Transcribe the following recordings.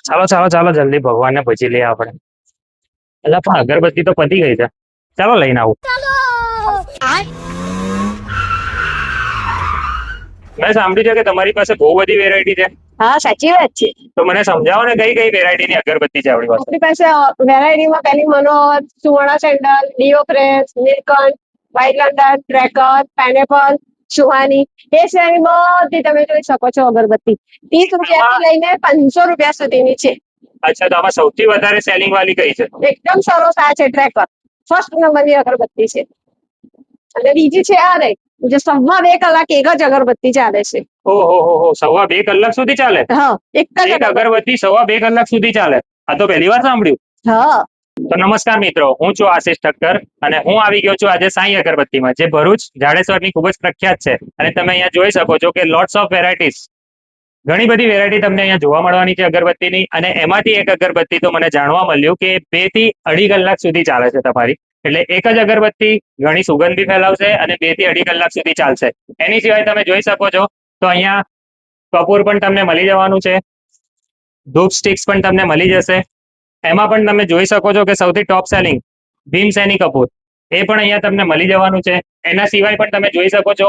ચાલો ચાલો ચાલો જલ્દી ભગવાનને પૂછી લઈએ આપણે. એટલે પણ અગરબત્તી તો પતી ગઈ છે. ચાલો લઈને આવું. મેં સાંભળ્યું છે કે તમારી પાસે બહુ બધી વેરાયટી છે. હા, સાચી વાત છે. તો મને સમજાવો ને કઈ કઈ વેરાયટીની અગરબત્તી છે આપણી પાસે. આપણી પાસે વેરાયટીમાં પેલી Manohar, Suvarna sandal, deo fresh, Neelkanth, white London, tracker, pineapple, Suhani એ શ્રેણીમાં બધી તમે જોઈ શકો છો. અગરબત્તી 30 રૂપિયાથી લઈને 500 રૂપિયા સુધીની છે. અચ્છા, તો આમાં સૌથી વધારે સેલિંગ વાળી કઈ છે? એકદમ સરસ આ છે ટ્રેકર, ફર્સ્ટ નંબરની અગરબત્તી છે. અને બીજી છે આ રહી, જે 2.5 કલાક એક જ અગરબત્તી ચાલે છે. ઓહો, 2.5 કલાક સુધી ચાલે? હા, એક અગરબત્તી 2.5 કલાક સુધી ચાલે? આ તો પહેલી વાર સાંભળ્યું. હા. તો નમસ્કાર મિત્રો, હું છું આશિષ ઠક્કર અને હું આવી ગયો છું આજે સાંઈ અગરબત્તીમાં, જે ભરૂચ જાડેશ્વરની ખૂબ જ પ્રખ્યાત છે. અને તમે અહીંયા જોઈ શકો છો કે લોટ્સ ઓફ વેરાયટીઝ, ઘણી બધી વેરાયટી તમને અહીંયા જોવા મળવાની છે અગરબત્તીની. અને એમાંથી એક અગરબત્તી તો મને જાણવા મળ્યું કે 2 થી 2.5 કલાક સુધી ચાલે છે તમારી. એટલે એક જ અગરબત્તી ઘણી સુગંધ બી ફેલાવશે અને 2 થી 2.5 કલાક સુધી ચાલશે. એની સિવાય તમે જોઈ શકો છો તો અહીંયા કપૂર પણ તમને મળી જવાનું છે, ધૂપ સ્ટિક્સ પણ તમને મળી જશે. એમાં પણ તમે જોઈ શકો છો કે સૌથી ટોપ સેલિંગ ભીમસેની કપૂર, એ પણ અહીંયા તમને મળી જવાનું છે. એના સિવાય પણ તમે જોઈ શકો છો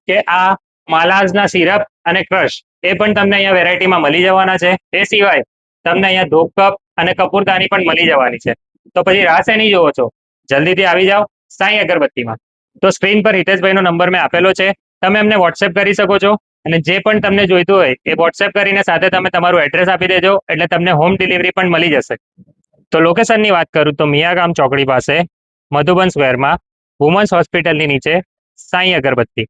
કે આ માલાઝના સિરપ અને ક્રશ, એ પણ તમને અહીંયા વેરાયટીમાં મળી જવાના છે. એ સિવાય તમને અહીંયા ધૂપ કપ અને કપૂરદાની પણ મળી જવાની છે. તો પછી રાહ શેની જોવો છો? જલ્દીથી આવી જાઓ સાંઈ અગરબત્તીમાં. તો સ્ક્રીન પર હિતેશભાઈનો નંબર મેં આપેલો છે, તમે એમને વોટ્સએપ કરી શકો છો. અને જે પણ તમને જોઈતું હોય એ વોટ્સએપ કરીને સાથે તમે તમારું એડ્રેસ આપી દેજો, એટલે તમને હોમ ડિલિવરી પણ મળી જશે. તો લોકેશનની વાત કરું તો મિયાગામ ચોકડી પાસે મધુબન સ્ક્વેરમાં વુમન્સ હોસ્પિટલની નીચે સાંઈ અગરબત્તી.